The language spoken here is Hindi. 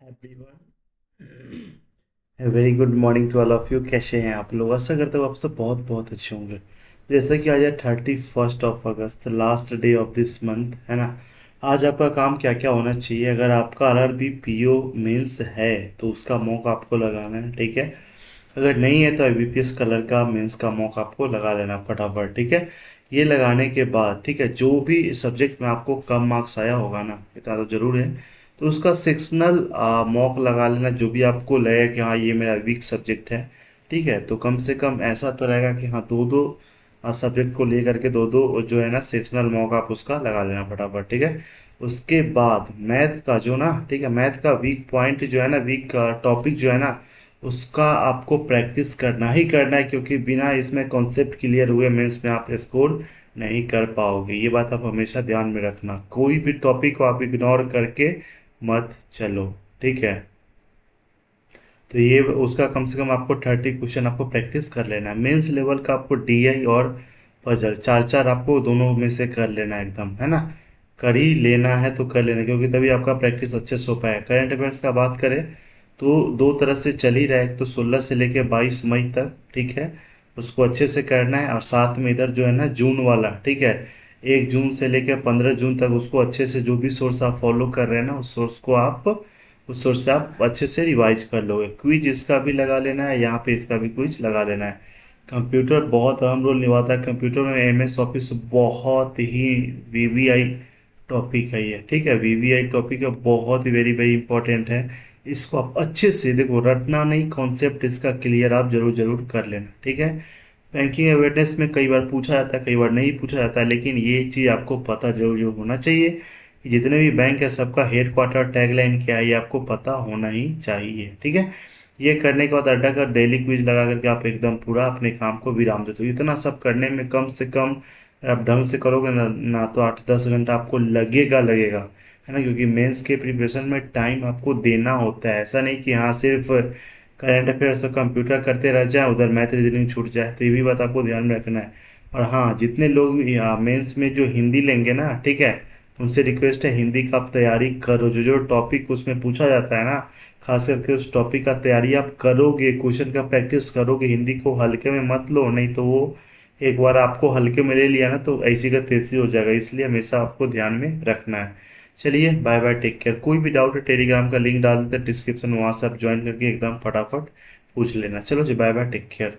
Everyone, very good morning to all of you. कैसे हैं आप लोग? आशा करता हूँ आप सब बहुत बहुत अच्छे होंगे। जैसा कि आज है 31 अगस्त, last day of this month, है ना। आज आपका काम क्या क्या होना चाहिए? अगर आपका आरआरबी पीओ मेंस है तो उसका मॉक आपको लगाना है, ठीक है। अगर नहीं है तो आईबीपीएस कलर का मेंस का मॉक आपको लगा लेना फटाफट, ठीक है। ये लगाने के बाद, ठीक है, जो भी सब्जेक्ट में आपको कम मार्क्स आया होगा ना, इतना तो जरूर है, तो उसका सेक्शनल मॉक लगा लेना, जो भी आपको लगे कि हाँ ये मेरा वीक सब्जेक्ट है, ठीक है। तो कम से कम ऐसा तो रहेगा कि हाँ दो दो सब्जेक्ट को लेकर के दो दो जो है ना सेक्शनल मॉक आप उसका लगा लेना फटाफट, ठीक है। उसके बाद मैथ का जो ना, ठीक है, मैथ का वीक पॉइंट जो है ना, वीक टॉपिक जो है ना, उसका आपको प्रैक्टिस करना ही करना है, क्योंकि बिना इसमें कॉन्सेप्ट क्लियर हुए मेंस में आप स्कोर नहीं कर पाओगे। ये बात आप हमेशा ध्यान में रखना, कोई भी टॉपिक को आप इग्नोर करके मत चलो, ठीक है। तो ये उसका कम से कम आपको 30 क्वेश्चन आपको प्रैक्टिस कर लेना है। मेंस लेवल का आपको डीआई और पजल चार चार आपको दोनों में से कर लेना है एकदम, है ना। कर ही लेना है तो कर लेना, क्योंकि तभी आपका प्रैक्टिस अच्छे से हो पाए। करंट अफेयर्स का बात करें तो दो तरह से चल ही रहा है, एक तो 16 से लेके 22 मई तक, ठीक है, उसको अच्छे से करना है। और साथ में इधर जो है ना जून वाला, ठीक है, 1 जून से लेकर 15 जून तक उसको अच्छे से, जो भी सोर्स आप फॉलो कर रहे हैं ना उस सोर्स को आप, उस सोर्स से आप अच्छे से रिवाइज कर लोगे। क्विज इसका भी लगा लेना है, यहाँ पे इसका भी क्विज लगा लेना है। कंप्यूटर बहुत अहम रोल निभाता है कंप्यूटर में। एमएस ऑफिस बहुत ही वीवीआई टॉपिक है ये, ठीक है, वीवीआई टॉपिक है, बहुत ही वेरी वेरी इंपॉर्टेंट है। इसको आप अच्छे से देखो, रटना नहीं, कॉन्सेप्ट इसका क्लियर आप जरूर जरूर कर लेना, ठीक है। बैंकिंग अवेयरनेस में कई बार पूछा जाता है, कई बार नहीं पूछा जाता है, लेकिन ये चीज़ आपको पता जरूर जरूर होना चाहिए कि जितने भी बैंक है सबका हेड क्वार्टर टैगलाइन क्या है, ये आपको पता होना ही चाहिए, ठीक है। ये करने के बाद अड्डा का डेली क्विज लगा करके आप एकदम पूरा अपने काम को विराम देते हो। इतना सब करने में कम से कम अगर आप ढंग से करोगे ना तो 8-10 घंटा आपको लगेगा लगेगा, है ना, क्योंकि मेंस के प्रिपरेशन में टाइम आपको देना होता है। ऐसा नहीं कि हाँ सिर्फ करंट अफेयर्स और कंप्यूटर करते रह जाए, उधर मैथ रीजनिंग छूट जाए, तो ये भी बात आपको ध्यान में रखना है। और हाँ, जितने लोग मेंस में जो हिंदी लेंगे ना, ठीक है, उनसे रिक्वेस्ट है हिंदी का आप तैयारी करो। जो जो टॉपिक उसमें पूछा जाता है ना, खास करके उस टॉपिक का तैयारी आप करोगे, क्वेश्चन का प्रैक्टिस करोगे, हिंदी को हल्के में मत लो, नहीं तो वो एक बार आपको हल्के में ले लिया ना तो ऐसी का तैसी हो जाएगा। इसलिए हमेशा आपको ध्यान में रखना है। चलिए बाय बाय, टेक केयर। कोई भी डाउट है टेलीग्राम का लिंक डाल देते हैं डिस्क्रिप्शन में, वहाँ से आप ज्वाइन करके एकदम फटाफट पूछ लेना। चलो जी, बाय बाय, टेक केयर।